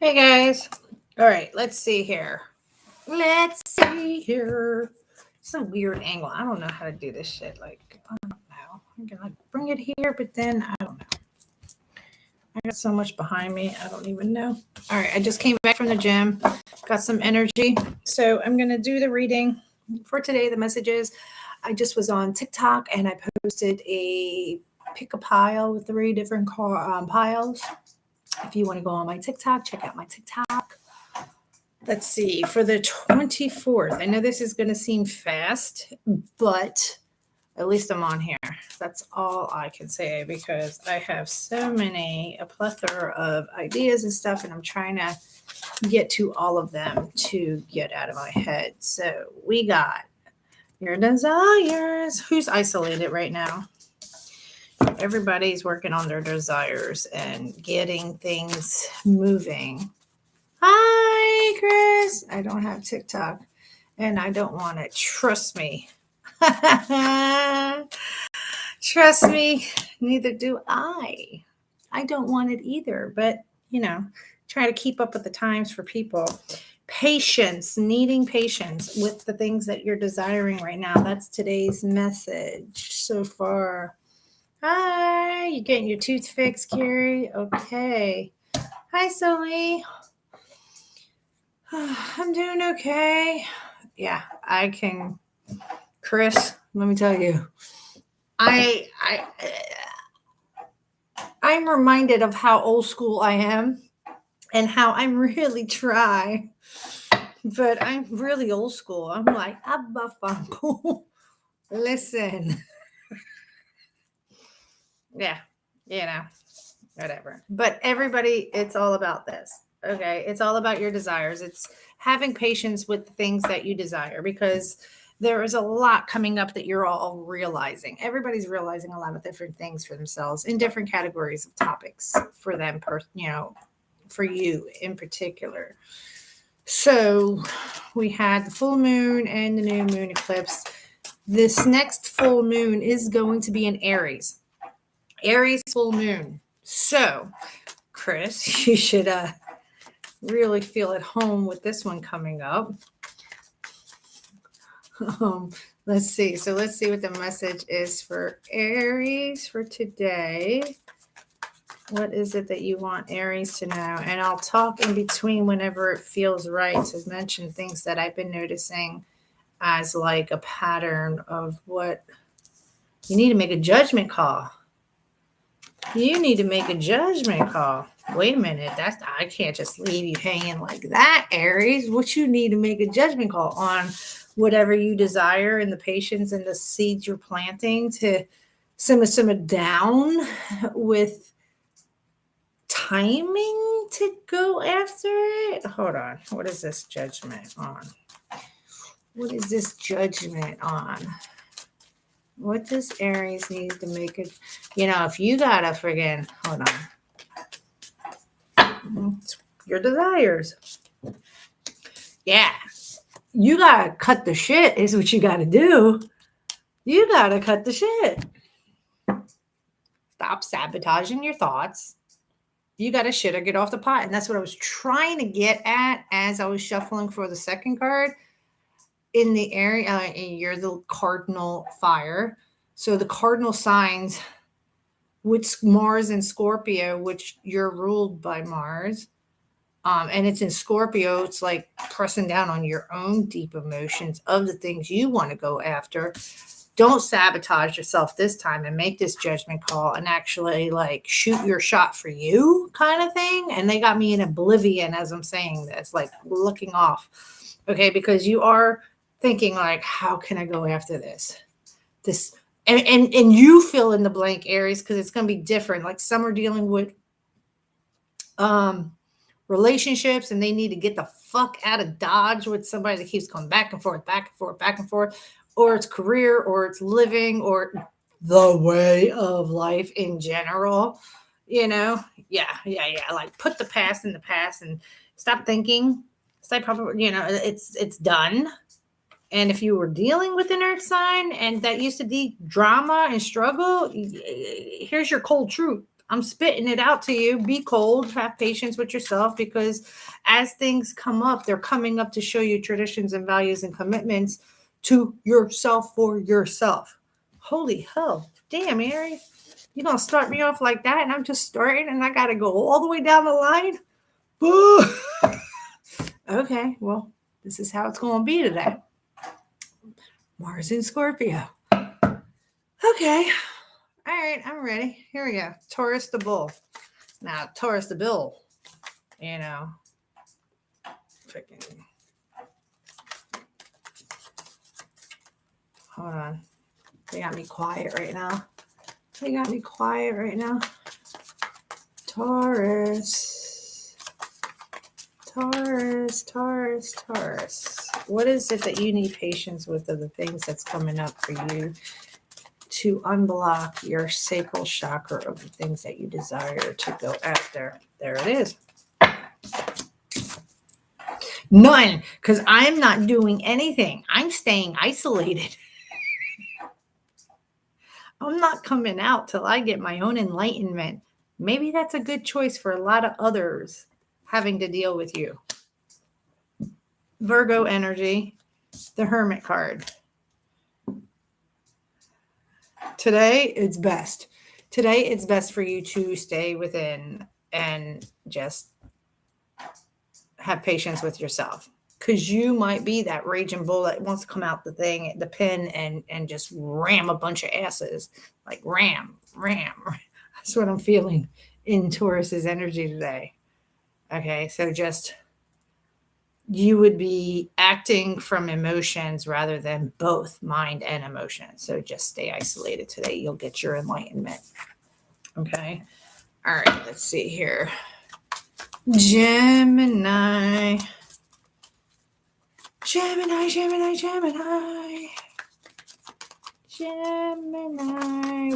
Hey guys. All right, let's see here. Let's see here. It's a weird angle. I don't know how to do this shit. Like, I don't know. I'm gonna bring it here, but then I don't know. I got so much behind me. I don't even know. All right, I just came back from the gym, got some energy. So I'm gonna do the reading for today. The messages. I just was on TikTok and I posted a pick a pile with three different piles. If you want to go on my TikTok, check out my TikTok. Let's see, for the 24th. I know this is going to seem fast, but at least I'm on here. That's all I can say because I have so many, a plethora of ideas and stuff, and I'm trying to get to all of them to get out of my head. So we got your desires. Who's isolated right now? Everybody's working on their desires and getting things moving. Hi, Chris. I don't have TikTok and I don't want it. Trust me. Trust me, neither do I. I don't want it either, but try to keep up with the times for people. Patience, needing patience with the things that you're desiring right now. That's today's message so far. Hi, you getting your tooth fixed, Carrie? Okay. Hi, Sully. I'm doing okay. Yeah, I can. Chris, let me tell you, I'm reminded of how old school I am and how I'm really try, but I'm really old school. I'm like, Abba Funko. Listen, yeah, whatever. But everybody, it's all about this. Okay, it's all about your desires. It's having patience with the things that you desire because there is a lot coming up that you're all realizing. Everybody's realizing a lot of different things for themselves in different categories of topics for them, for you in particular. So we had the full moon and the new moon eclipse. This next full moon is going to be in Aries. Aries full moon. So, Chris, you should really feel at home with this one coming up. Let's see. So let's see what the message is for Aries for today. What is it that you want Aries to know? And I'll talk in between whenever it feels right to mention things that I've been noticing as like a pattern of what you need to make a judgment call. You need to make a judgment call. Wait a minute, I can't just leave you hanging like that, Aries. What you need to make a judgment call on whatever you desire and the patience and the seeds you're planting to simmer down with timing to go after it. Hold on. What is this judgment on? What is this judgment on? What does Aries need to make it? If you gotta friggin' hold on. Your desires. Yeah. You gotta cut the shit, is what you gotta do. You gotta cut the shit. Stop sabotaging your thoughts. You gotta shit or get off the pot. And that's what I was trying to get at as I was shuffling for the second card. In the area, and you're the cardinal fire. So the cardinal signs, which Mars and Scorpio, which you're ruled by Mars, and it's in Scorpio, it's like pressing down on your own deep emotions of the things you want to go after. Don't sabotage yourself this time and make this judgment call and actually like shoot your shot for you kind of thing. And they got me in oblivion as I'm saying this, like looking off. Okay, because you are thinking like, how can I go after this? And you fill in the blank, Aries, because it's going to be different. Like some are dealing with relationships and they need to get the fuck out of Dodge with somebody that keeps coming back and forth, back and forth, back and forth, or it's career, or it's living, or the way of life in general. Yeah. Like put the past in the past and stop thinking. Stop probably, it's done. And if you were dealing with an earth sign and that used to be drama and struggle, here's your cold truth. I'm spitting it out to you. Be cold, have patience with yourself, because as things come up, they're coming up to show you traditions and values and commitments to yourself for yourself. Holy hell. Damn, Aries. You're going to start me off like that, and I'm just starting, and I got to go all the way down the line? Okay, well, this is how it's going to be today. Mars in Scorpio. Okay. All right, I'm ready. Here we go. Taurus the bull. Now, Taurus the bull, you know, freaking. Hold on. They got me quiet right now. Taurus. What is it that you need patience with of the things that's coming up for you to unblock your sacral chakra of the things that you desire to go after? There it is. None, because I'm not doing anything. I'm staying isolated. I'm not coming out till I get my own enlightenment. Maybe that's a good choice for a lot of others having to deal with you. Virgo energy, the Hermit card. Today, it's best. Today, it's best for you to stay within and just have patience with yourself. Because you might be that raging bull that wants to come out the pen and just ram a bunch of asses. Like ram. That's what I'm feeling in Taurus's energy today. Okay, so just you would be acting from emotions rather than both mind and emotion. So just stay isolated today. You'll get your enlightenment. Okay. All right, let's see here. Gemini.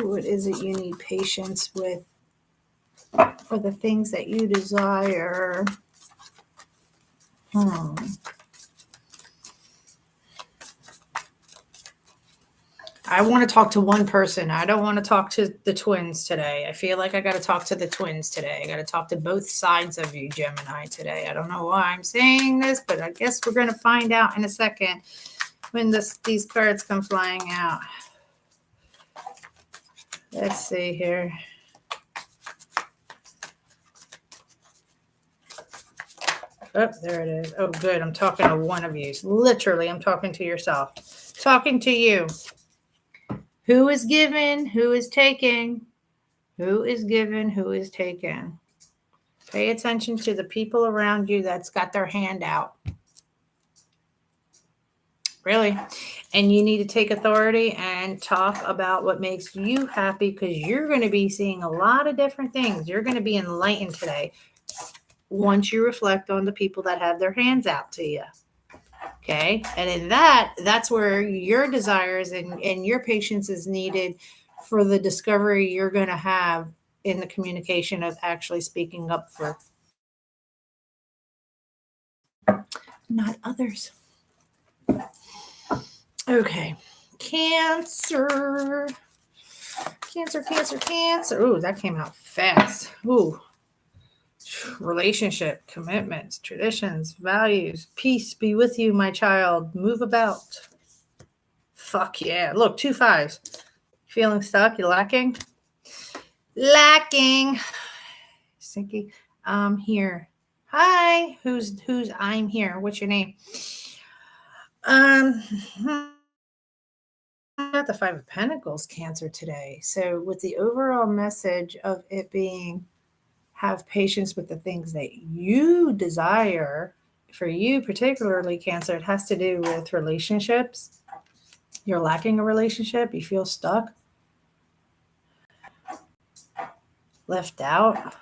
What is it you need patience with for the things that you desire? I want to talk to one person. I don't want to talk to the twins today. I feel like I got to talk to the twins today. I got to talk to both sides of you, Gemini, today. I don't know why I'm saying this, but I guess we're going to find out in a second when these cards come flying out. Let's see here. Oh, there it is. Oh, good. I'm talking to one of you. Literally, I'm talking to yourself. Talking to you. Who is given? Who is taking? Who is given? Who is taken? Pay attention to the people around you that's got their hand out. Really. And you need to take authority and talk about what makes you happy, because you're going to be seeing a lot of different things. You're going to be enlightened today once you reflect on the people that have their hands out to you. Okay. And in that's where your desires and your patience is needed for the discovery you're going to have in the communication of actually speaking up for not others. Okay. Cancer. Ooh, that came out fast. Ooh. Relationship, commitments, traditions, values, peace be with you, my child. Move about. Fuck yeah. Look, 2 5s. Feeling stuck? You lacking? Sinky. I'm here. Hi. Who's I'm here? What's your name? Got the 5 of Pentacles, Cancer, today. So with the overall message of it being have patience with the things that you desire, for you particularly, Cancer, it has to do with relationships. You're lacking a relationship. You feel stuck, left out.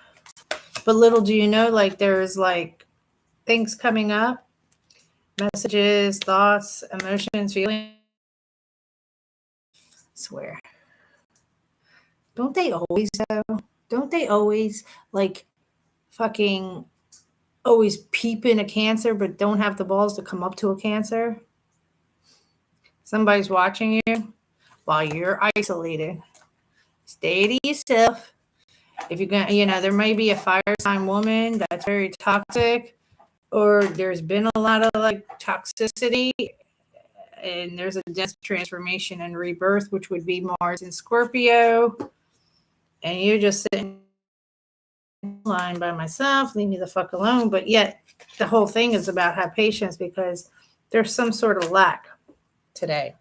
But little do you know, like there's like things coming up, messages, thoughts, emotions, feelings. I swear. Don't they always though? Don't they always like fucking always peep in a Cancer, but don't have the balls to come up to a Cancer? Somebody's watching you while you're isolated. Stay to yourself. If you're going to, there may be a fire sign woman that's very toxic, or there's been a lot of like toxicity, and there's a death, transformation, and rebirth, which would be Mars in Scorpio. And you're just sitting in line by myself, leave me the fuck alone. But yet the whole thing is about have patience, because there's some sort of lack today.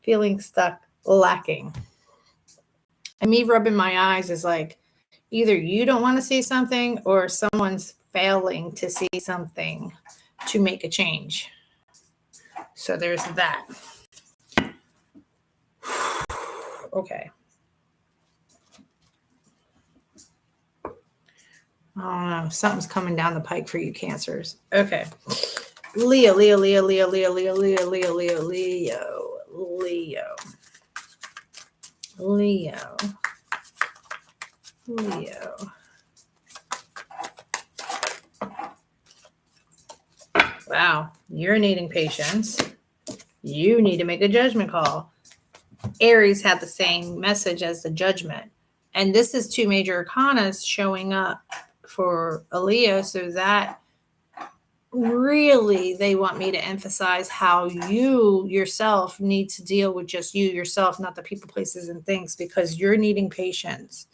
Feeling stuck, lacking. And me rubbing my eyes is like either you don't want to see something or someone's failing to see something to make a change. So there's that. Okay. I don't know. Something's coming down the pike for you Cancers. Okay. Leo. Wow. You're needing patience. You need to make a judgment call. Aries had the same message as the Judgment. And this is two major arcanas showing up for a Leo, so that really they want me to emphasize how you yourself need to deal with just you yourself, not the people, places, and things, because you're needing patience.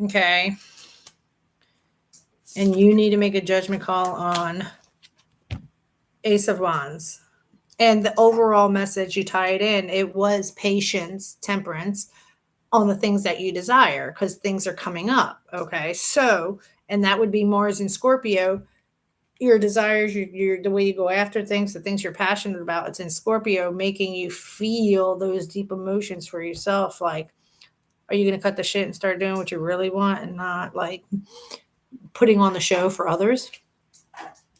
Okay. And you need to make a judgment call on Ace of Wands. And the overall message, you tie it in, it was patience, temperance on the things that you desire, because things are coming up. Okay. So, and that would be Mars in Scorpio. Your desires, your the way you go after things, the things you're passionate about, it's in Scorpio, making you feel those deep emotions for yourself. Like, are you going to cut the shit and start doing what you really want and not like putting on the show for others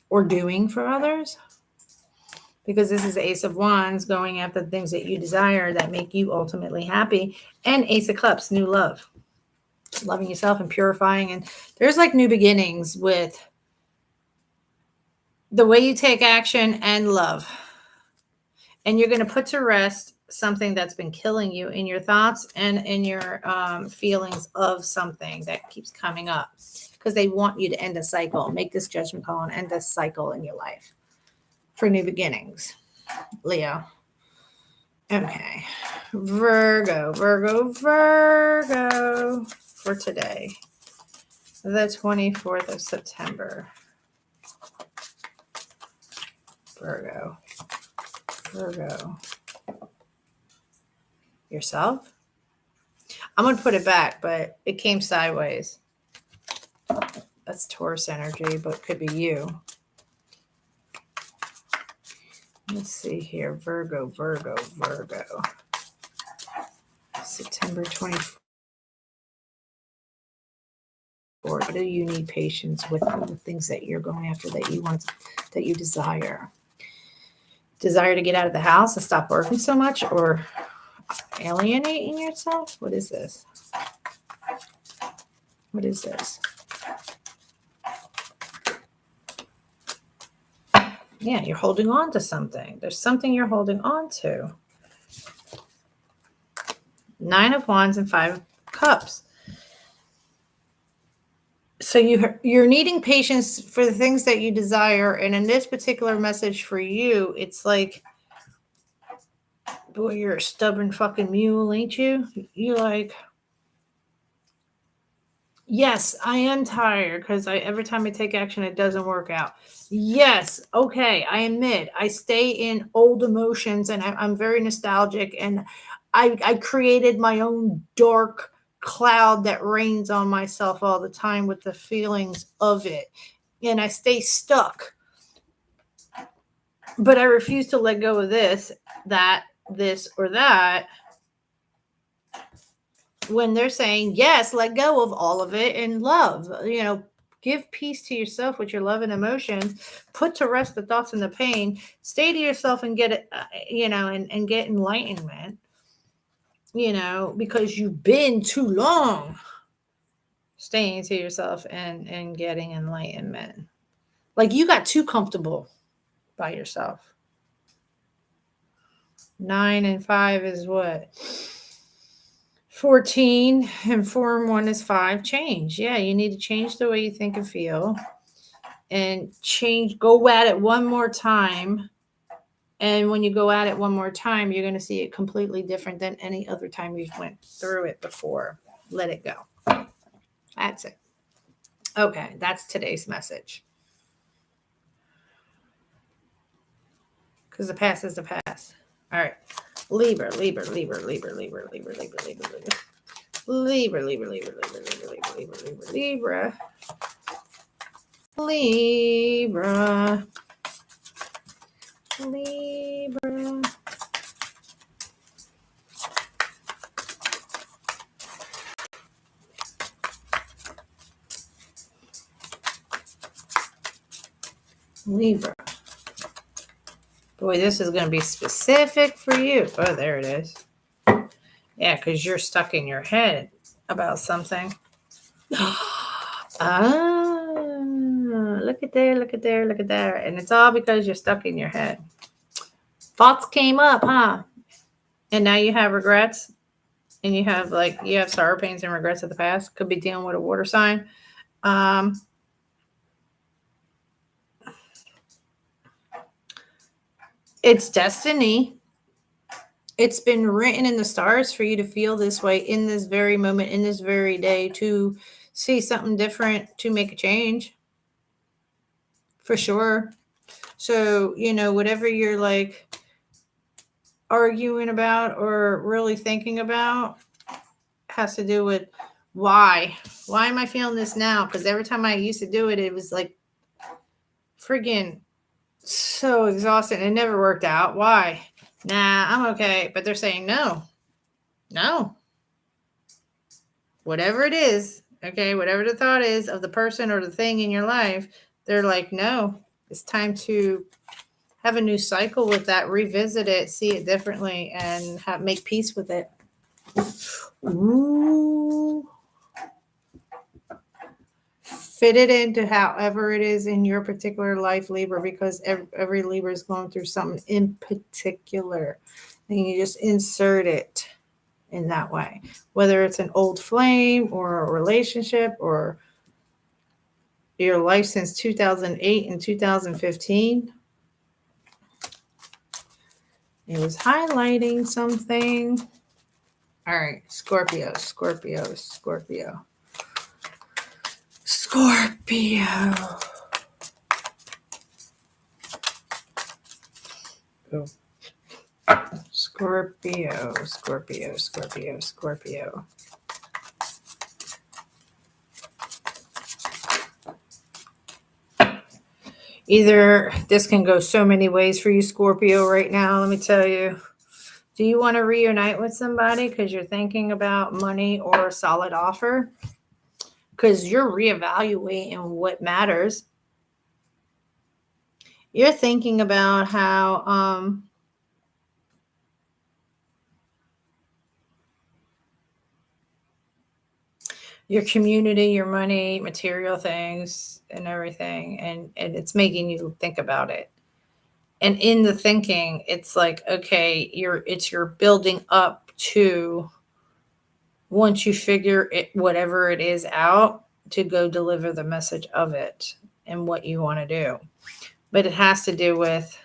or doing for others? Because this is Ace of Wands going after the things that you desire that make you ultimately happy. And Ace of Cups, new love, loving yourself and purifying. And there's like new beginnings with the way you take action and love. And you're going to put to rest something that's been killing you in your thoughts and in your feelings of something that keeps coming up, because they want you to end a cycle. Make this judgment call and end a cycle in your life for new beginnings, Leo. Okay. Virgo for today, the 24th of September. Virgo. Yourself? I'm going to put it back, but it came sideways. That's Taurus energy, but it could be you. Let's see here. Virgo. September 24th. What do you need patience with the things that you're going after, that you want, that you desire? Desire to get out of the house and stop working so much, or alienating yourself? What is this? Yeah, you're holding on to something. There's something you're holding on to. 9 of Wands and 5 of Cups. So you're needing patience for the things that you desire. And in this particular message for you, it's like, boy, you're a stubborn fucking mule, ain't you? You're like, yes, I am tired because every time I take action, it doesn't work out. Yes, okay, I admit I stay in old emotions, and I'm very nostalgic, and I created my own dark cloud that rains on myself all the time with the feelings of it, and I stay stuck. But I refuse to let go of this, that, this, or that. When they're saying, yes, let go of all of it and love, give peace to yourself with your love and emotions, put to rest the thoughts and the pain, stay to yourself and get it, and get enlightenment, because you've been too long staying to yourself and getting enlightenment. Like you got too comfortable by yourself. 9 and 5 is what? 14 and form 1 is 5. Change. Yeah, you need to change the way you think and feel. And go at it one more time. And when you go at it one more time, you're going to see it completely different than any other time you went through it before. Let it go. That's it. Okay, that's today's message. Because the past is the past. All right. Libra. Libra. Boy, this is going to be specific for you. Oh, there it is. Yeah, because you're stuck in your head about something. Look at there. And it's all because you're stuck in your head. Thoughts came up, huh? And now you have regrets. And you have sorrow, pains, and regrets of the past. Could be dealing with a water sign. It's destiny. It's been written in the stars for you to feel this way in this very moment, in this very day, to see something different, to make a change. For sure. So, whatever you're like arguing about or really thinking about has to do with why. Why am I feeling this now? Because every time I used to do it, it was like friggin' so exhausting. It never worked out. Why? Nah, I'm okay. But they're saying no. Whatever it is, okay, whatever the thought is of the person or the thing in your life, they're like, no, it's time to have a new cycle with that, revisit it, see it differently, and make peace with it. Ooh. Fit it into however it is in your particular life, Libra, because every Libra is going through something in particular. And you just insert it in that way, whether it's an old flame or a relationship or your life since 2008 and 2015. It was highlighting something. All right, Scorpio. Oh. Scorpio. Either this can go so many ways for you, Scorpio, right now. Let me tell you. Do you want to reunite with somebody because you're thinking about money or a solid offer? Because you're reevaluating what matters. You're thinking about how your community, your money, material things, and everything, and it's making you think about it. And in the thinking, it's like, okay, you're building up to, once you figure it, whatever it is out, to go deliver the message of it and what you want to do. But it has to do with,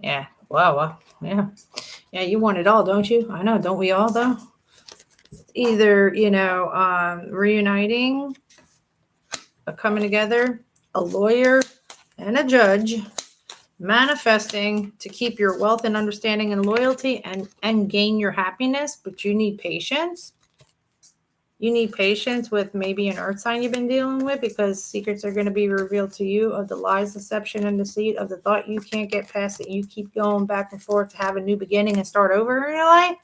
yeah, wow, yeah. Yeah, you want it all, don't you? I know, don't we all, though? Either, reuniting, coming together, a lawyer and a judge, manifesting to keep your wealth and understanding and loyalty and gain your happiness, but you need patience. You need patience with maybe an earth sign you've been dealing with, because secrets are going to be revealed to you of the lies, deception, and deceit of the thought you can't get past it. You keep going back and forth to have a new beginning and start over in your life.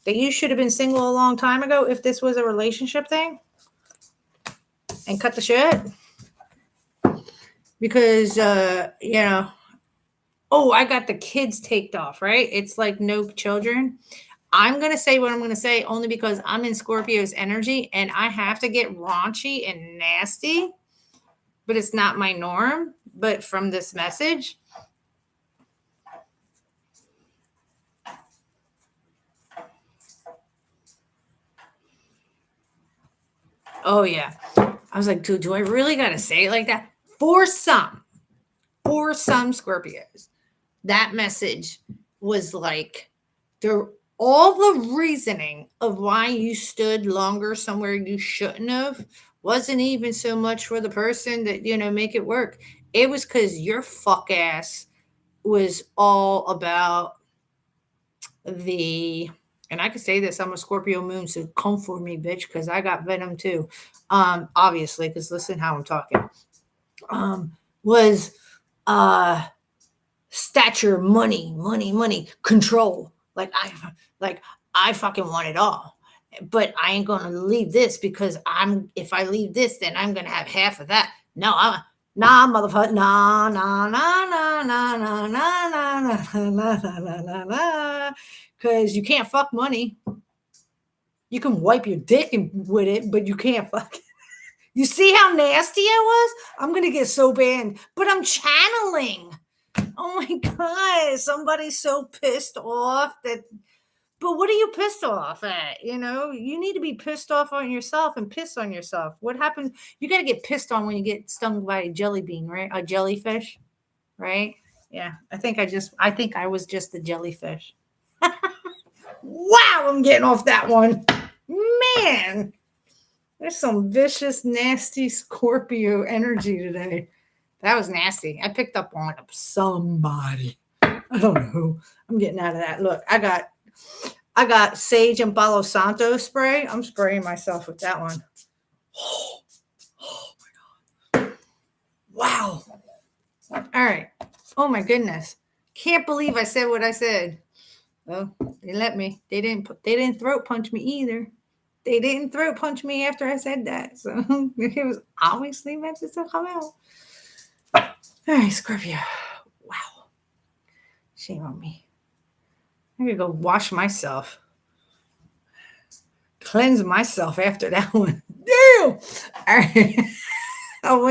That you should have been single a long time ago if this was a relationship thing. And cut the shit. Because, I got the kids taped off, right? It's like no children. I'm going to say what I'm going to say only because I'm in Scorpio's energy and I have to get raunchy and nasty, but it's not my norm. But from this message, Oh, yeah. I was like, dude, do I really got to say it like that? For some Scorpios, that message was like, there, all the reasoning of why you stood longer somewhere you shouldn't have wasn't even so much for the person that, make it work. It was because your fuck ass was all about the, and I could say this, I'm a Scorpio moon, so come for me, bitch, because I got venom too. Obviously, because listen how I'm talking. Was stature, money, control. Like I fucking want it all. But I ain't gonna leave this because if I leave this, then I'm gonna have half of that. No, nah, motherfucker, nah. Because you can't fuck money. You can wipe your dick with it, but you can't fuck it. You see how nasty I was? I'm gonna get so banned, but I'm channeling. Oh my God, somebody's so pissed off that. But what are you pissed off at? You need to be pissed off on yourself and piss on yourself. What happens? You got to get pissed on when you get stung by a jelly bean, right? A jellyfish, right? Yeah, I think I was just a jellyfish. Wow, I'm getting off that one. Man, there's some vicious, nasty Scorpio energy today. That was nasty. I picked up on somebody. I don't know who. I'm getting out of that. Look, I got sage and Palo Santo spray. I'm spraying myself with that one. Oh my God. Wow. All right. Oh my goodness. Can't believe I said what I said. Well, they let me. They didn't throat punch me either. They didn't throat punch me after I said that. So it was obviously meant to come out. All right, Scorpio. Wow. Shame on me. I'm going to go wash myself. Cleanse myself after that one. Damn. All right. Where are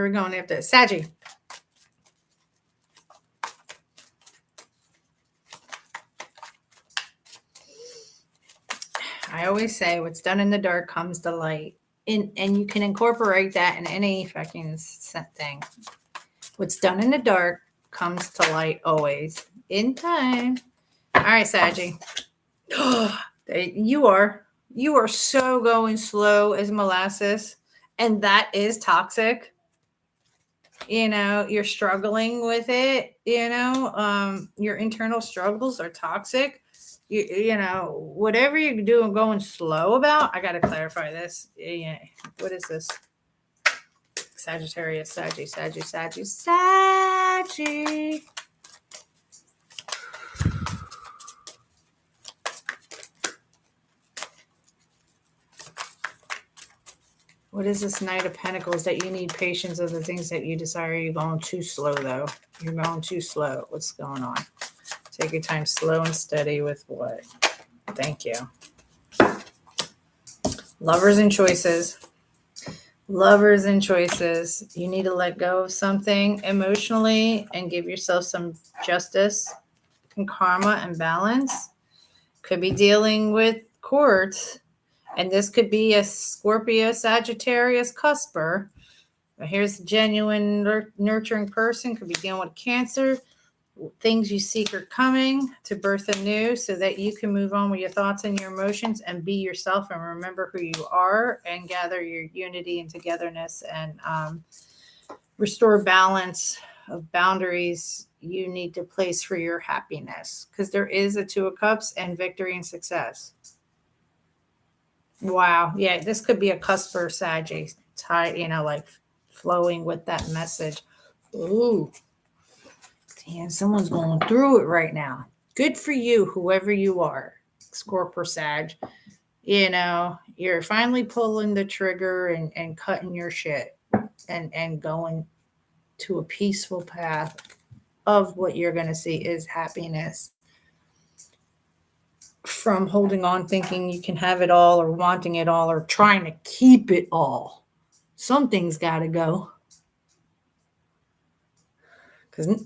we going after Saggy? I always say what's done in the dark comes to light. And you can incorporate that in any fucking thing. What's done in the dark comes to light always. In time. All right, Saggy. You are so going slow as molasses, and that is toxic. You're struggling with it. Your internal struggles are toxic. Whatever you're doing, going slow about. I gotta clarify this. Yeah, what is this? Sagittarius, Saggy. What is this Knight of Pentacles that you need patience of the things that you desire? You're going too slow, though. You're going too slow. What's going on? Take your time, slow and steady with what? Thank you. Lovers and choices. You need to let go of something emotionally and give yourself some justice and karma and balance. Could be dealing with courts. And this could be a Scorpio, Sagittarius cusper. Here's a genuine nurturing person. Could be dealing with Cancer. Things you seek are coming to birth anew so that you can move on with your thoughts and your emotions and be yourself and remember who you are and gather your unity and togetherness and restore balance of boundaries you need to place for your happiness. Because there is a Two of Cups and victory and success. Wow. Yeah, this could be a cusper Saggy tie, like flowing with that message. Ooh. Damn, someone's going through it right now. Good for you, whoever you are, Scorpio Sag. You're finally pulling the trigger and cutting your shit and going to a peaceful path of what you're going to see is happiness. From holding on, thinking you can have it all or wanting it all or trying to keep it all. Something's got to go. Because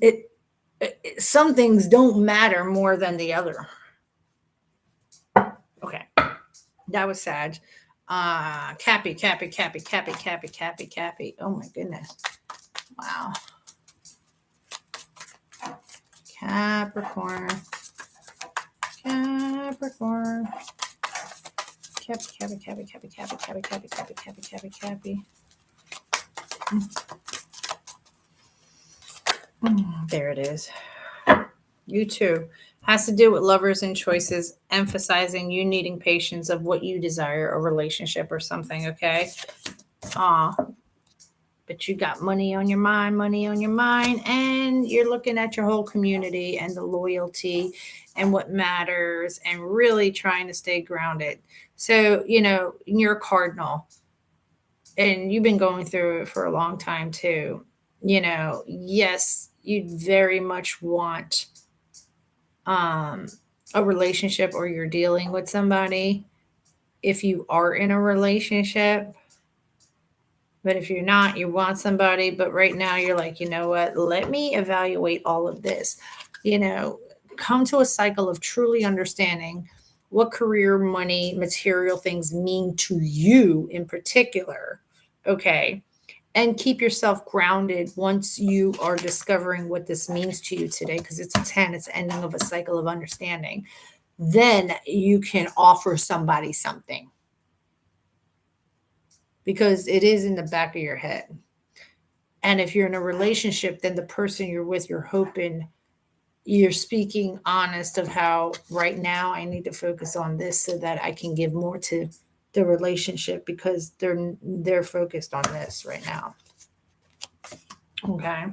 some things don't matter more than the other. Okay. That was sad. Cappy, Cappy, Cappy, Cappy, Cappy, Cappy, Cappy. Oh my goodness. Wow. Capricorn. Capricorn. Cappy, Cappy, Cappy, Cappy, Cappy, Cappy, Cappy, Cappy, Cappy, Cappy, Cappy. There it is. You too. Has to do with lovers and choices, emphasizing you needing patience of what you desire, a relationship or something, okay? But you got money on your mind, and you're looking at your whole community and the loyalty and what matters and really trying to stay grounded. So, you're a cardinal and you've been going through it for a long time too. Yes, you very much want a relationship, or you're dealing with somebody if you are in a relationship. But if you're not, you want somebody. But right now you're like, you know what? Let me evaluate all of this. Come to a cycle of truly understanding what career, money, material things mean to you in particular. Okay. And keep yourself grounded once you are discovering what this means to you today, because it's a 10, it's the ending of a cycle of understanding. Then you can offer somebody something, because it is in the back of your head. And if you're in a relationship, then the person you're with, you're hoping you're speaking honest of how right now I need to focus on this so that I can give more to the relationship, because they're focused on this right now. Okay.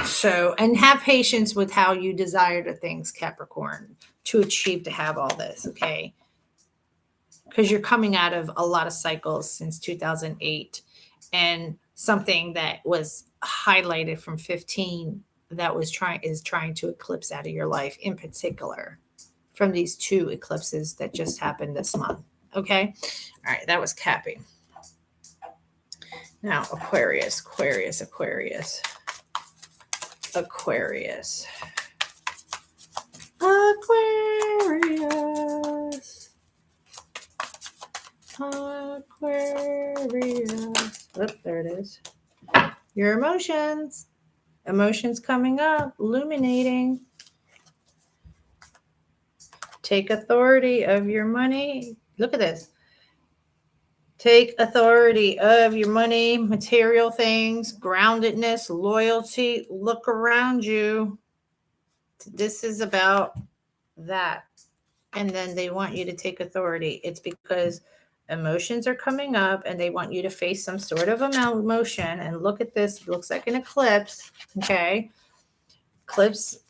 So, and have patience with how you desire the things, Capricorn, to achieve, to have all this. Okay. Because you're coming out of a lot of cycles since 2008, and something that was highlighted from 15 that is trying to eclipse out of your life, in particular from these 2 eclipses that just happened this month. Okay. All right. That was Cappy. Now, Aquarius. Aquarius. Oh, there it is. Your emotions. Emotions coming up, illuminating. Take authority of your money. Look at this. Take authority of your money, material things, groundedness, loyalty. Look around you. This is about that. And then they want you to take authority. It's because emotions are coming up and they want you to face some sort of emotion. And look at this. It looks like an eclipse. Okay. Eclipse,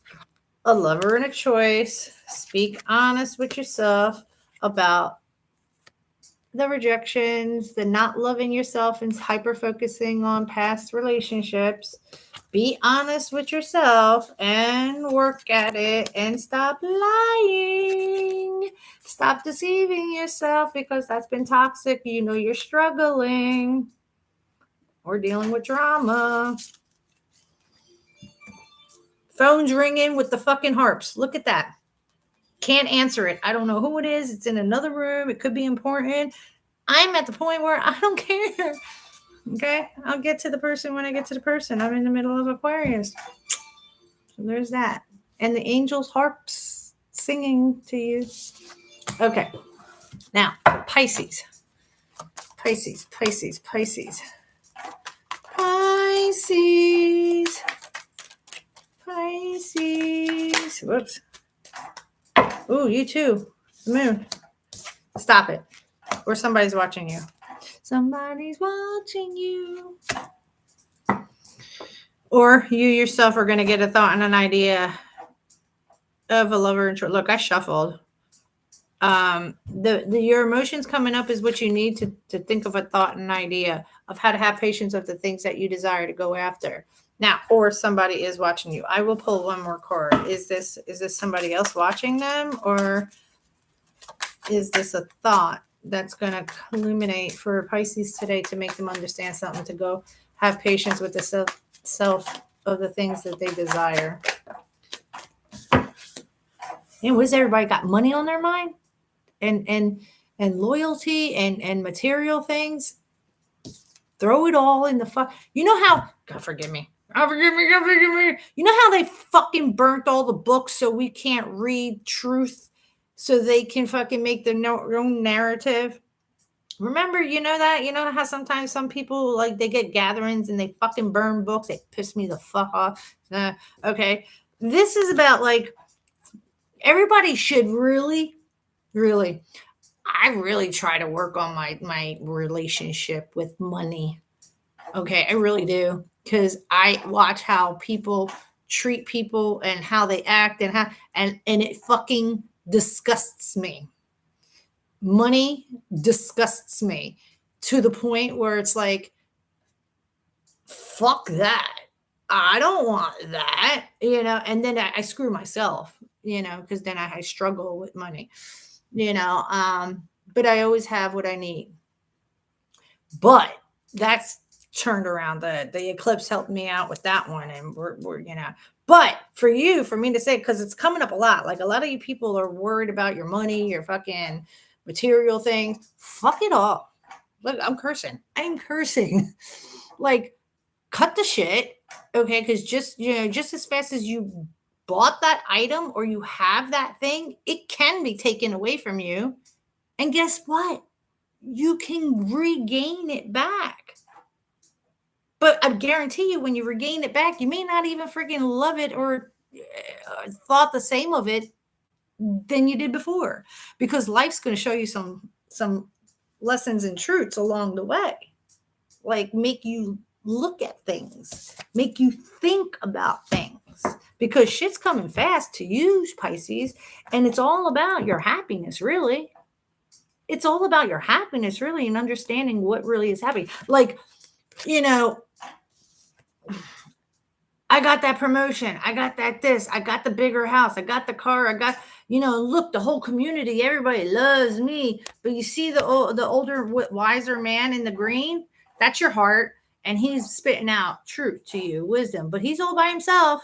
a lover and a choice. Speak honest with yourself about the rejections, the not loving yourself and hyper focusing on past relationships. Be honest with yourself and work at it, and stop lying. Stop deceiving yourself, because that's been toxic. You're struggling or dealing with drama. Phone's ringing with the fucking harps. Look at that. Can't answer it. I don't know who it is. It's in another room. It could be important. I'm at the point where I don't care. Okay. I'll get to the person when I get to the person. I'm in the middle of Aquarius. So there's that. And the angels harps singing to you. Okay. Now, Pisces. Pisces. Whoops. Ooh, you too. The moon. Stop it. Or somebody's watching you. Somebody's watching you. Or you yourself are going to get a thought and an idea of a lover and look, I shuffled. Your emotions coming up is what you need to think of a thought and an idea of how to have patience of the things that you desire to go after. Now, or somebody is watching you. I will pull one more card. Is this somebody else watching them, or is this a thought that's going to illuminate for Pisces today to make them understand something, to go have patience with the self of the things that they desire? And what has everybody got money on their mind? and loyalty and material things, throw it all in the fuck. You know how, God forgive me. God forgive me, God forgive me. You know how they fucking burnt all the books so we can't read truth so they can fucking make their own narrative? Remember, you know that? You know how sometimes some people, like, they get gatherings and they fucking burn books? They piss me the fuck off. Okay. This is about, like, everybody should really, really, I really try to work on my relationship with money. Okay, I really do, because I watch how people treat people and how they act and how and it fucking disgusts me. Money disgusts me to the point where it's like, fuck that. I don't want that, and then I screw myself, because then I struggle with money, but I always have what I need. But that's turned around. The eclipse helped me out with that one, and we're but for me to say, because it's coming up a lot, like a lot of you people are worried about your money, your fucking material things. Fuck it all. Look, I'm cursing. Like, cut the shit, okay? Because just as fast as you bought that item or you have that thing, it can be taken away from you. And guess what? You can regain it back. But I guarantee you, when you regain it back, you may not even freaking love it or thought the same of it than you did before, because life's going to show you some lessons and truths along the way, like make you look at things, make you think about things, because shit's coming fast to you, Pisces, and it's all about your happiness, really. It's all about your happiness, really, and understanding what really is happening. Like, I got that promotion. I got that this. I got the bigger house. I got the car. I got, look, the whole community, everybody loves me. But you see the older, wiser man in the green? That's your heart. And he's spitting out truth to you, wisdom. But he's all by himself.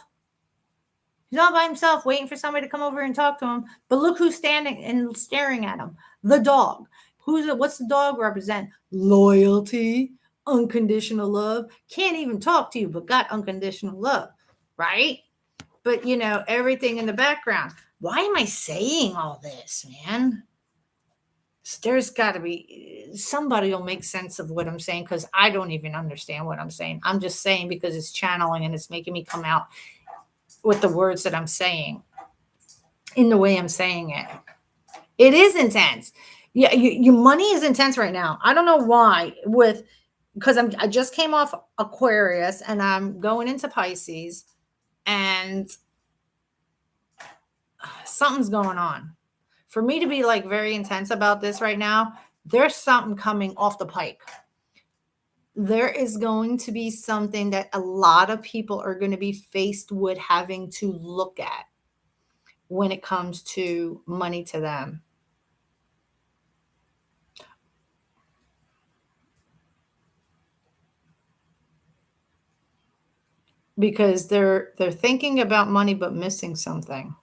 He's all by himself, waiting for somebody to come over and talk to him. But look who's standing and staring at him. The dog. What's the dog represent? Loyalty. Unconditional love. Can't even talk to you, but got unconditional love, right? But everything in the background. Why am I saying all this, man? There's got to be somebody will make sense of what I'm saying, because I don't even understand what I'm saying. I'm just saying because it's channeling and it's making me come out with the words that I'm saying in the way I'm saying it. It is intense. Yeah, your money is intense right now. I don't know why, because I just came off Aquarius and I'm going into Pisces, and something's going on. For me to be like very intense about this right now, there's something coming off the pike. There is going to be something that a lot of people are going to be faced with having to look at when it comes to money to them. Because they're thinking about money but missing something.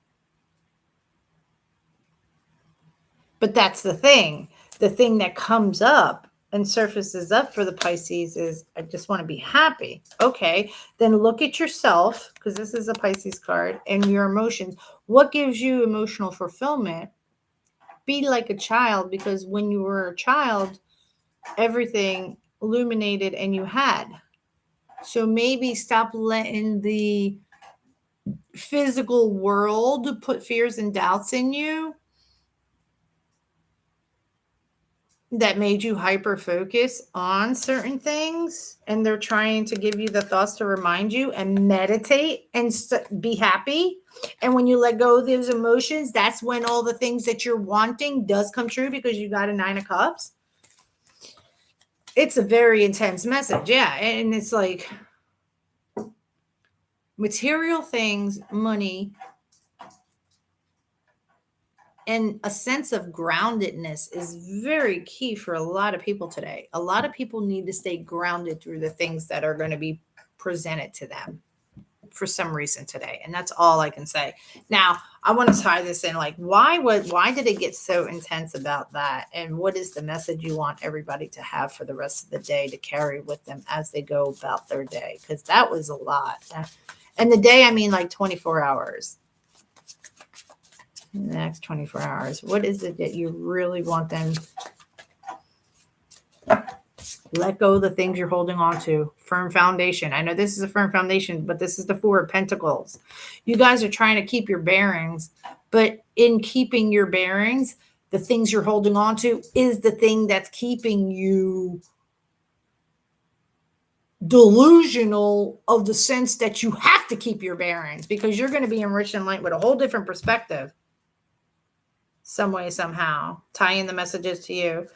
But that's the thing. The thing that comes up and surfaces up for the Pisces is, I just want to be happy. Okay, then look at yourself, because this is a Pisces card, and your emotions. What gives you emotional fulfillment? Be like a child, because when you were a child, everything illuminated and you had. So maybe stop letting the physical world put fears and doubts in you that made you hyper focus on certain things, and they're trying to give you the thoughts to remind you, and meditate and be happy. And when you let go of those emotions, that's when all the things that you're wanting does come true, because you got a 9 of Cups. It's a very intense message. Yeah. And it's like material things, money, and a sense of groundedness is very key for a lot of people today. A lot of people need to stay grounded through the things that are going to be presented to them for some reason today. And that's all I can say. Now, I want to tie this in. Like, why did it get so intense about that? And what is the message you want everybody to have for the rest of the day to carry with them as they go about their day? Because that was a lot. And the day, I mean like 24 hours. In the next 24 hours. What is it that you really want them? Let go of the things you're holding on to. Firm foundation. I know this is a firm foundation, but this is the Four of Pentacles. You guys are trying to keep your bearings, but in keeping your bearings, the things you're holding on to is the thing that's keeping you delusional of the sense that you have to keep your bearings, because you're going to be enriched in light with a whole different perspective. Some way, somehow, tie in the messages to you.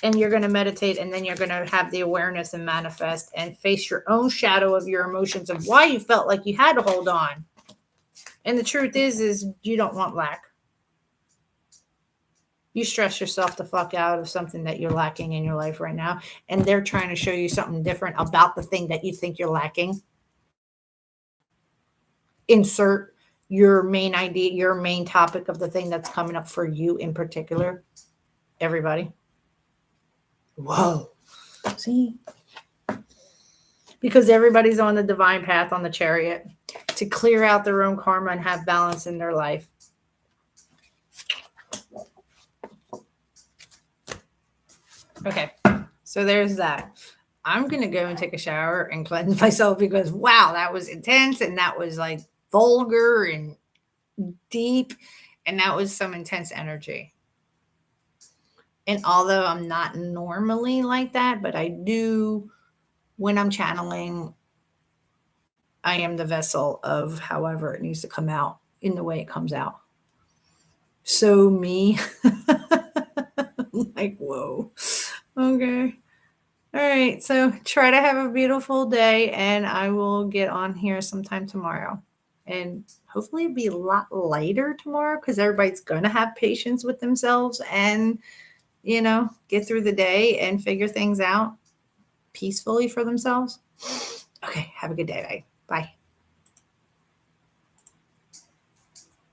And you're going to meditate, and then you're going to have the awareness and manifest and face your own shadow of your emotions of why you felt like you had to hold on. And the truth is you don't want lack. You stress yourself the fuck out of something that you're lacking in your life right now. And they're trying to show you something different about the thing that you think you're lacking. Insert your main idea, your main topic of the thing that's coming up for you in particular. Everybody. Whoa. See? Because everybody's on the divine path on the Chariot to clear out their own karma and have balance in their life. Okay, so there's that. I'm going to go and take a shower and cleanse myself because, wow, that was intense and that was like vulgar and deep, and that was some intense energy. And although I'm not normally like that, but I do, when I'm channeling, I am the vessel of however it needs to come out in the way it comes out. So me, like, whoa. Okay. All right. So try to have a beautiful day, and I will get on here sometime tomorrow. And hopefully it'll be a lot lighter tomorrow because everybody's going to have patience with themselves and, get through the day and figure things out peacefully for themselves. Okay. Have a good day. Bye.